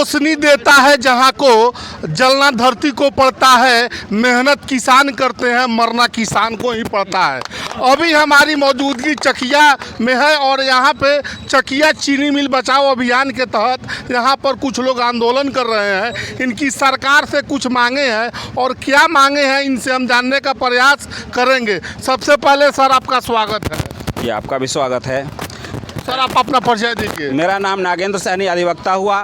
रोशनी देता है जहाँ को, जलना धरती को पड़ता है, मेहनत किसान करते हैं, मरना किसान को ही पड़ता है। अभी हमारी मौजूदगी चकिया में है और यहाँ पे चकिया चीनी मिल बचाओ अभियान के तहत यहाँ पर कुछ लोग आंदोलन कर रहे हैं। इनकी सरकार से कुछ मांगे हैं और क्या मांगे हैं इनसे हम जानने का प्रयास करेंगे। सबसे पहले सर आपका स्वागत है। जी आपका भी स्वागत है। सर आप अपना परिचय दीजिए। मेरा नाम नागेंद्र सैनी अधिवक्ता हुआ।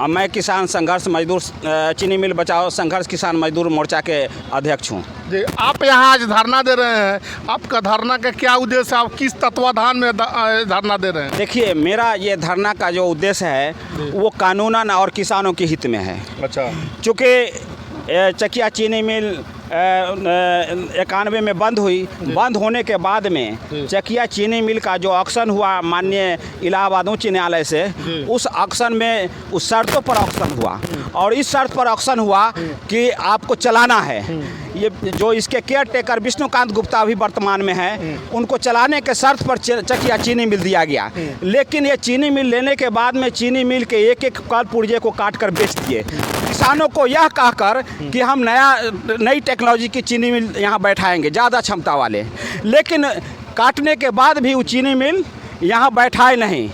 मैं किसान संघर्ष मजदूर चीनी मिल बचाओ संघर्ष किसान मजदूर मोर्चा के अध्यक्ष हूँ। जी आप यहाँ आज धरना दे रहे हैं, आपका धरना का क्या उद्देश्य है? आप किस तत्वाधान में धरना दे रहे हैं? देखिए मेरा ये धरना का जो उद्देश्य है वो कानूनन और किसानों के हित में है। अच्छा। चूँकि चकिया चीनी मिल 91 में बंद हुई, बंद होने के बाद में चकिया चीनी मिल का जो ऑक्शन हुआ माननीय इलाहाबाद उच्च न्यायालय से, उस ऑक्शन में उस शर्तों पर ऑक्शन हुआ और इस शर्त पर ऑक्शन हुआ कि आपको चलाना है। ये जो इसके केयर टेकर विष्णुकांत गुप्ता अभी वर्तमान में है, उनको चलाने के शर्त पर चकिया चीनी मिल दिया गया। लेकिन ये चीनी मिल लेने के बाद में चीनी मिल के एक एक कल पुर्जे को काट कर बेच दिए किसानों को, यह कहकर कि हम नई टेक्नोलॉजी की चीनी मिल यहाँ बैठाएंगे ज़्यादा क्षमता वाले। लेकिन काटने के बाद भी वो चीनी मिल यहाँ बैठाए नहीं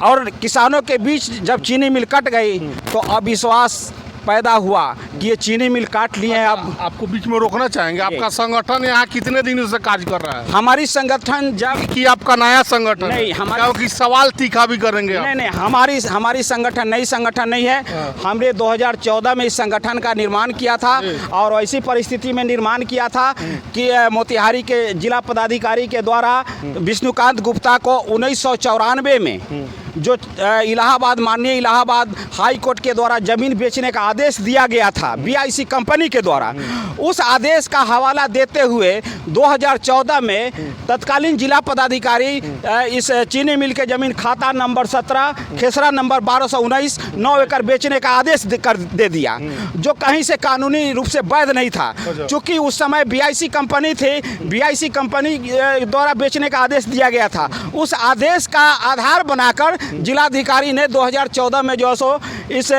और किसानों के बीच जब चीनी मिल कट गई तो अविश्वास पैदा हुआ कि ये चीनी मिल काट लिए हैं। अब आपको बीच में रोकना चाहेंगे, आपका संगठन यहाँ कितने दिनों से कार्य कर रहा है? हमारी संगठन जब कि आपका नया संगठन नहीं, क्योंकि सवाल तीखा भी करेंगे आप। नहीं, हमारी संगठन नई संगठन नहीं है। हमने 2014 में इस संगठन का निर्माण किया था और ऐसी परिस्थिति में निर्माण किया था कि मोतिहारी के जिला पदाधिकारी के द्वारा विष्णुकांत गुप्ता को 1994 में जो इलाहाबाद माननीय इलाहाबाद हाई कोर्ट के द्वारा ज़मीन बेचने का आदेश दिया गया था BIC कंपनी के द्वारा, उस आदेश का हवाला देते हुए 2014 में तत्कालीन जिला पदाधिकारी इस चीनी मिल के ज़मीन खाता नंबर 17 खेसरा नंबर 1219 9 एकड़ बेचने का आदेश दे दिया, जो कहीं से कानूनी रूप से वैध नहीं था। चूँकि उस समय BIC कंपनी थी, BIC कंपनी द्वारा बेचने का आदेश दिया गया था। उस आदेश का आधार बनाकर जिलाधिकारी ने 2014 में जो है सो इस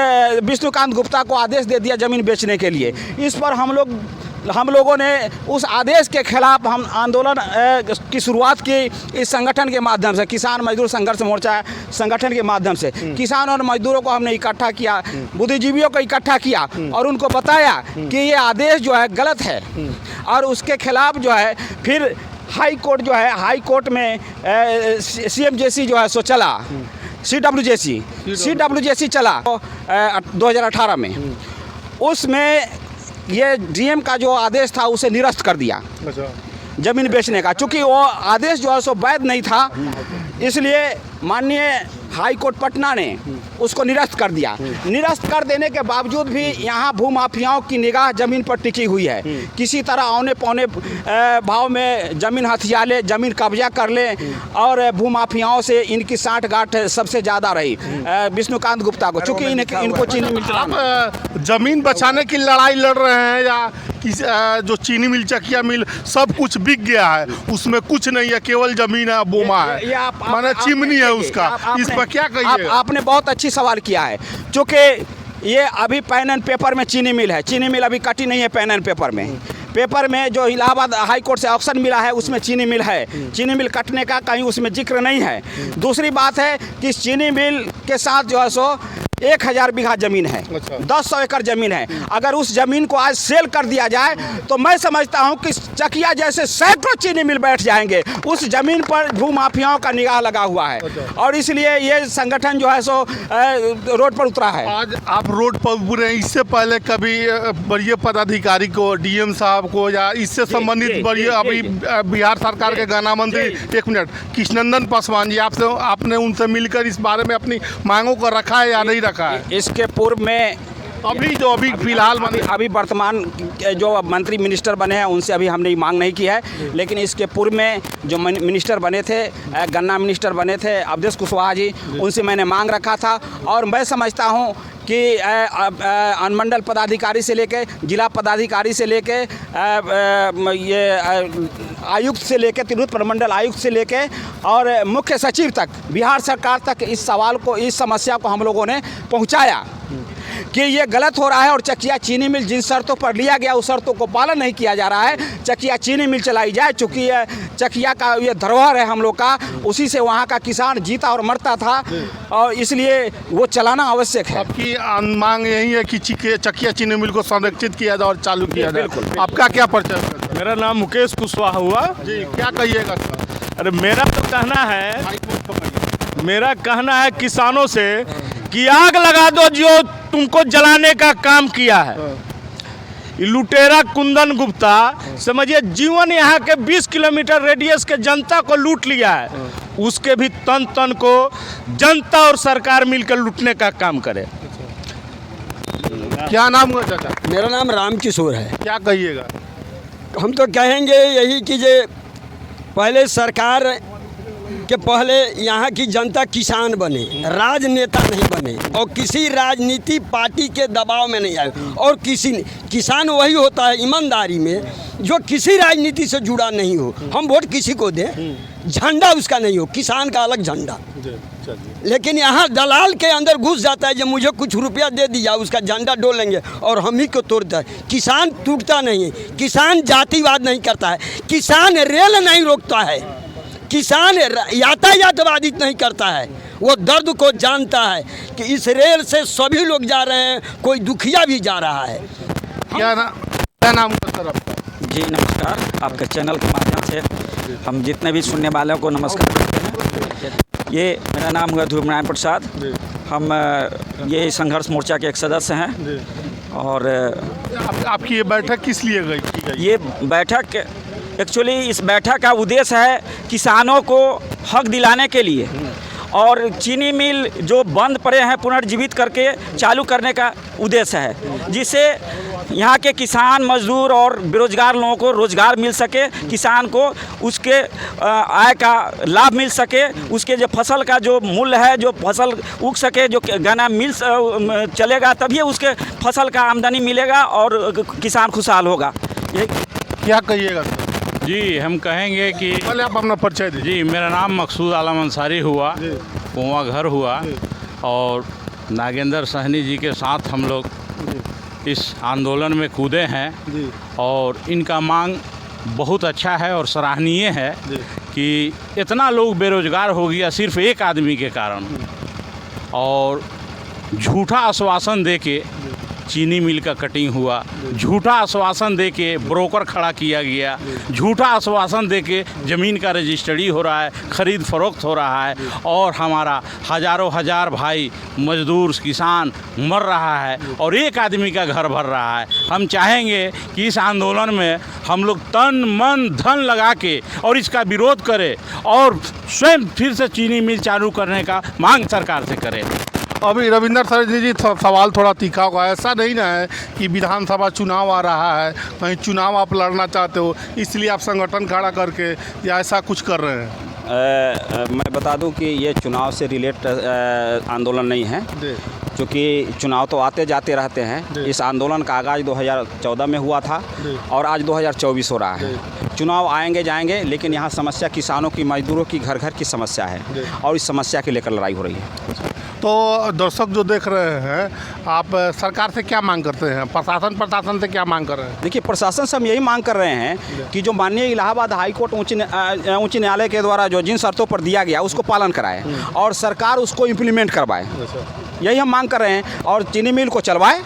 विष्णुकांत गुप्ता को आदेश दे दिया ज़मीन बेचने के लिए। इस पर हम लोगों ने उस आदेश के खिलाफ हम आंदोलन की शुरुआत की इस संगठन के माध्यम से, किसान मजदूर संघर्ष मोर्चा संगठन के माध्यम से। किसान और मजदूरों को हमने इकट्ठा किया, बुद्धिजीवियों को इकट्ठा किया और उनको बताया कि ये आदेश जो है गलत है और उसके खिलाफ जो है फिर हाई कोर्ट जो है, हाई कोर्ट में CMJC जो है सो चला, CWJC चला 2018 में। उसमें ये DM का जो आदेश था उसे निरस्त कर दिया ज़मीन बेचने का। चूँकि वो आदेश जो है सो वैध नहीं था, इसलिए माननीय हाई कोर्ट पटना ने उसको निरस्त कर दिया। निरस्त कर देने के बावजूद भी यहाँ भूमाफियाओं की निगाह ज़मीन पर टिकी हुई है। किसी तरह औने पौने भाव में ज़मीन हथिया ले, ज़मीन कब्जा कर ले और भूमाफियाओं से इनकी साठगांठ सबसे ज़्यादा रही विष्णुकांत गुप्ता को, चूँकि इनको चीनी मिल ज़मीन बचाने की लड़ाई लड़ रहे हैं या जो चीनी मिल चकिया मिल सब कुछ बिक गया है, उसमें कुछ नहीं है, केवल ज़मीन है, बोमा है, माने चिमनी है उसका। इस पर क्या कहिए? आपने बहुत अच्छी सवाल किया है। चूँकि ये अभी पेन एंड पेपर में चीनी मिल है, चीनी मिल अभी कटी नहीं है। पेन एंड पेपर में जो इलाहाबाद हाई कोर्ट से ऑक्शन मिला है उसमें चीनी मिल है। चीनी मिल कटने का कहीं उसमें जिक्र नहीं है। दूसरी बात है कि चीनी मिल के साथ जो है सो 1000 बीघा ज़मीन है, 100 एकड़ ज़मीन है। अगर उस ज़मीन को आज सेल कर दिया जाए तो मैं समझता हूं कि चकिया जैसे सैकड़ों चीनी मिल बैठ जाएंगे। उस ज़मीन पर भूमाफियाओं का निगाह लगा हुआ है और इसलिए ये संगठन जो है सो रोड पर उतरा है। आज आप रोड पर उतरे, इससे पहले कभी बड़े पदाधिकारी को, DM साहब को या इससे संबंधित बड़े अभी बिहार सरकार के गन्ना मंत्री कृष्णनंदन पासवान जी, आपने उनसे मिलकर इस बारे में अपनी मांगों को रखा है या नहीं रखा है? इसके पूर्व में अभी फिलहाल अभी वर्तमान जो मंत्री मिनिस्टर बने हैं उनसे अभी हमने मांग नहीं की है, लेकिन इसके पूर्व में जो मिनिस्टर बने थे, गन्ना मिनिस्टर बने थे अवधेश कुशवाहा जी, उनसे मैंने मांग रखा था। और मैं समझता हूं कि अनुमंडल पदाधिकारी से लेके जिला पदाधिकारी से लेके ये आयुक्त से लेकर, तिरहुत प्रमंडल आयुक्त से लेकर और मुख्य सचिव तक, बिहार सरकार तक इस सवाल को, इस समस्या को हम लोगों ने पहुंचाया कि ये गलत हो रहा है और चकिया चीनी मिल जिन शर्तों पर लिया गया उस शर्तों को पालन नहीं किया जा रहा है। चकिया चीनी मिल चलाई जाए, चूँकि ये चकिया का ये धरोहर है हम लोग का, उसी से वहाँ का किसान जीता और मरता था और इसलिए वो चलाना आवश्यक है। आपकी मांग यही है कि चकिया चीनी मिल को संरक्षित किया जाए और चालू किया जाए। बिल्कुल। आपका क्या परिचय है? मेरा नाम मुकेश कुशवाहा हुआ जी, क्या कहिएगा सर? अरे मेरा कहना है किसानों से कि आग लगा दो जो तुमको जलाने का काम किया है। ये लुटेरा कुंदन गुप्ता समझिए जीवन यहाँ के 20 किलोमीटर रेडियस के जनता को लूट लिया है। उसके भी तन तन को जनता और सरकार मिलकर लूटने का काम करे। क्या नाम हुआ चाचा? मेरा नाम रामकिशोर है। क्या कहिएगा? हम तो कहेंगे यही कि जे पहले सरकार के पहले यहाँ की जनता किसान बने, राजनेता नहीं बने और किसी राजनीति पार्टी के दबाव में नहीं आए। और किसान वही होता है ईमानदारी में जो किसी राजनीति से जुड़ा नहीं हो। हम वोट किसी को दें, झंडा उसका नहीं हो, किसान का अलग झंडा। लेकिन यहाँ दलाल के अंदर घुस जाता है जो मुझे कुछ रुपया दे दिया, उसका झंडा डोलेंगे और हम ही को तोड़ता है। किसान टूटता नहीं है, किसान जातिवाद नहीं करता है, किसान रेल नहीं रोकता है, किसान यातायातवादित नहीं करता है। वो दर्द को जानता है कि इस रेल से सभी लोग जा रहे हैं, कोई दुखिया भी जा रहा है। क्या नाम हुआ सर आपका? जी नमस्कार, आपके चैनल के माध्यम से हम जितने भी सुनने वालों को नमस्कार करते हैं। ये मेरा नाम हुआ ध्रुव नारायण प्रसाद। हम ये संघर्ष मोर्चा के एक सदस्य हैं। और आपकी ये बैठक किस लिए गई? ये बैठक एक्चुअली इस बैठक का उद्देश्य है किसानों को हक दिलाने के लिए और चीनी मिल जो बंद पड़े हैं पुनर्जीवित करके चालू करने का उद्देश्य है, जिससे यहाँ के किसान मजदूर और बेरोजगार लोगों को रोजगार मिल सके, किसान को उसके आय का लाभ मिल सके, उसके जो फसल का जो मूल्य है, जो फसल उग सके, जो गन्ना मिल चलेगा तभी उसके फसल का आमदनी मिलेगा और किसान खुशहाल होगा। ये क्या कहिएगा सर? जी हम कहेंगे कि पहले आप अपना परिचय दीजिए। जी मेरा नाम मकसूद आलम अंसारी हुआ, कुआं घर हुआ और नागेंद्र सहनी जी के साथ हम लोग इस आंदोलन में कूदे हैं और इनका मांग बहुत अच्छा है और सराहनीय है कि इतना लोग बेरोजगार हो गया सिर्फ एक आदमी के कारण। और झूठा आश्वासन देके चीनी मिल का कटिंग हुआ, झूठा आश्वासन देके ब्रोकर खड़ा किया गया, झूठा आश्वासन देके ज़मीन का रजिस्ट्री हो रहा है, ख़रीद फरोख्त हो रहा है और हमारा हज़ारों हज़ार भाई मजदूर किसान मर रहा है और एक आदमी का घर भर रहा है। हम चाहेंगे कि इस आंदोलन में हम लोग तन मन धन लगा के और इसका विरोध करें और स्वयं फिर से चीनी मिल चालू करने का मांग सरकार से करें। अभी रविंद्र सर जी सवाल थोड़ा तीखा होगा। ऐसा नहीं ना है कि विधानसभा चुनाव आ रहा है, कहीं चुनाव आप लड़ना चाहते हो इसलिए आप संगठन खड़ा करके या ऐसा कुछ कर रहे हैं? मैं बता दूं कि ये चुनाव से रिलेट आंदोलन नहीं है, क्योंकि चुनाव तो आते जाते रहते हैं। इस आंदोलन का आगाज़ 2014 में हुआ था और आज 2024 हो रहा है। चुनाव आएंगे जाएंगे, लेकिन यहाँ समस्या किसानों की, मजदूरों की घर घर की समस्या है और इस समस्या के लेकर लड़ाई हो रही है। तो दर्शक जो देख रहे हैं, आप सरकार से क्या मांग करते हैं? प्रशासन से क्या मांग कर रहे हैं? देखिए, प्रशासन से हम यही मांग कर रहे हैं कि जो माननीय इलाहाबाद हाईकोर्ट उच्च न्यायालय के द्वारा जो जिन शर्तों पर दिया गया उसको पालन कराए और सरकार उसको इम्प्लीमेंट करवाए, यही हम मांग कर रहे हैं। और चीनी मिल को चलवाए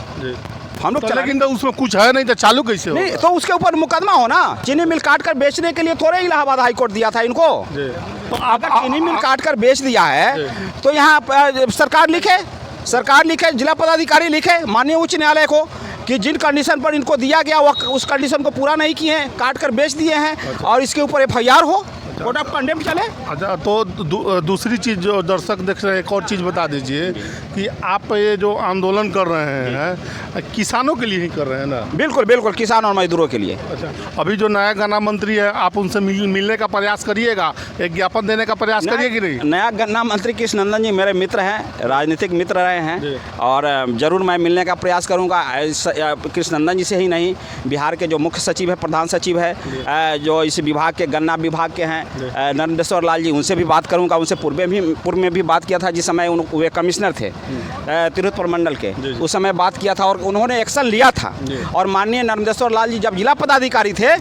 हम लोग। लेकिन तो उसमें कुछ है नहीं तो चालू कैसे नहीं, तो उसके ऊपर मुकदमा हो ना। चीनी मिल काट कर बेचने के लिए थोड़े इलाहाबाद हाईकोर्ट दिया था इनको। तो अगर चीनी मिल काट कर बेच दिया है तो यहाँ सरकार लिखे, जिला पदाधिकारी लिखे माननीय उच्च न्यायालय को कि जिन कंडीशन पर इनको दिया गया वो उस कंडीशन को पूरा नहीं किए हैं, काट कर बेच दिए हैं और इसके ऊपर FIR हो। कोर्ट ऑफ कंडेम चले। अच्छा, तो दूसरी चीज़ जो दर्शक देख रहे हैं, एक और चीज़ बता दीजिए कि आप ये जो आंदोलन कर रहे हैं किसानों के लिए ही कर रहे हैं ना? बिल्कुल बिल्कुल, किसान और मजदूरों के लिए। अच्छा, अभी जो नया गन्ना मंत्री है, आप उनसे मिलने का प्रयास करिएगा, एक ज्ञापन देने का प्रयास करिए कि नहीं? नया गन्ना मंत्री कृष्ण नंदन जी मेरे मित्र हैं, राजनीतिक मित्र रहे हैं, और ज़रूर मैं मिलने का प्रयास करूंगा। कृष्ण नंदन जी से ही नहीं, बिहार के जो मुख्य सचिव है, प्रधान सचिव है, जो इस विभाग के गन्ना विभाग के हैं नर्मदेश्वर लाल जी, उनसे भी बात करूंगा। उनसे पूर्व में भी बात किया था, जिस समय वे कमिश्नर थे तिरुपति मंडल के, उस समय बात किया था और उन्होंने एक्शन लिया था। और माननीय नर्मदेश्वर लाल जी जब जिला पदाधिकारी थे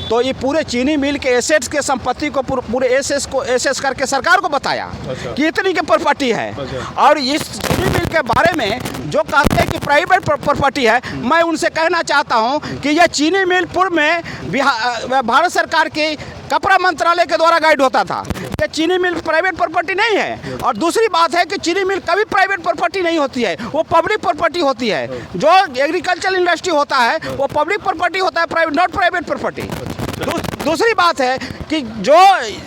तो ये पूरे चीनी मिल के एसेट्स के संपत्ति को पूरे एसेस करके सरकार को बताया कि इतनी की प्रॉपर्टी है। और इस चीनी मिल के बारे में जो कहते हैं कि प्राइवेट प्रॉपर्टी है, मैं उनसे कहना चाहता हूं कि यह चीनी मिल पूर्व में भारत सरकार के कपड़ा मंत्रालय के द्वारा गाइड होता था। ये चीनी मिल प्राइवेट प्रॉपर्टी नहीं है। और दूसरी बात है कि चीनी मिल कभी प्राइवेट प्रॉपर्टी नहीं होती है, वो पब्लिक प्रॉपर्टी होती है। जो एग्रीकल्चर इंडस्ट्री होता है वो पब्लिक प्रॉपर्टी होता है, प्राइवेट नॉट प्राइवेट प्रॉपर्टी। दूसरी बात है कि जो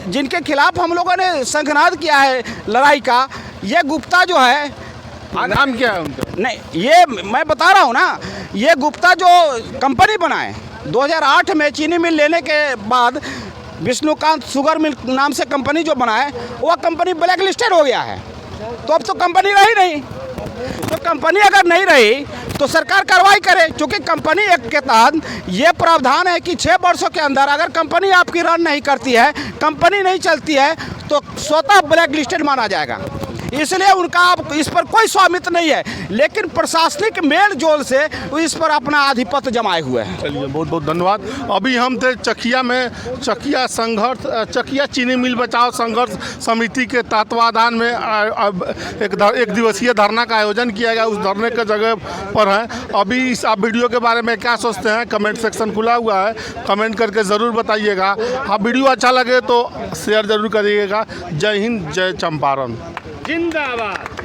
जिनके खिलाफ हम लोगों ने संघनाद किया है लड़ाई का, ये गुप्ता जो है, नाम क्या है उनका? नहीं, ये मैं बता रहा हूँ ना, ये गुप्ता जो कंपनी बनाए 2008 में चीनी मिल लेने के बाद, विष्णुकांत शुगर मिल नाम से कंपनी जो बनाए, वह कंपनी ब्लैक लिस्टेड हो गया है। तो अब तो कंपनी रही नहीं। तो कंपनी अगर नहीं रही तो सरकार कार्रवाई करे, क्योंकि कंपनी एक्ट के तहत ये प्रावधान है कि 6 वर्षों के अंदर अगर कंपनी आपकी रन नहीं करती है, कंपनी नहीं चलती है, तो स्वतः ब्लैक लिस्टेड माना जाएगा। इसलिए उनका अब इस पर कोई स्वामित्व नहीं है, लेकिन प्रशासनिक मेल जोल से इस पर अपना आधिपत्य जमाए हुए हैं। चलिए, बहुत बहुत धन्यवाद। अभी हम थे चकिया में, चकिया चीनी मिल बचाओ संघर्ष समिति के तत्वाधान में एक दिवसीय धरना का आयोजन किया गया। उस धरने के जगह पर हैं अभी। इस आप वीडियो के बारे में क्या सोचते हैं? कमेंट सेक्शन खुला हुआ है, कमेंट करके ज़रूर बताइएगा। हाँ, वीडियो अच्छा लगे तो शेयर ज़रूर करिएगा। जय हिंद, जय चंपारण, जिंदाबाद।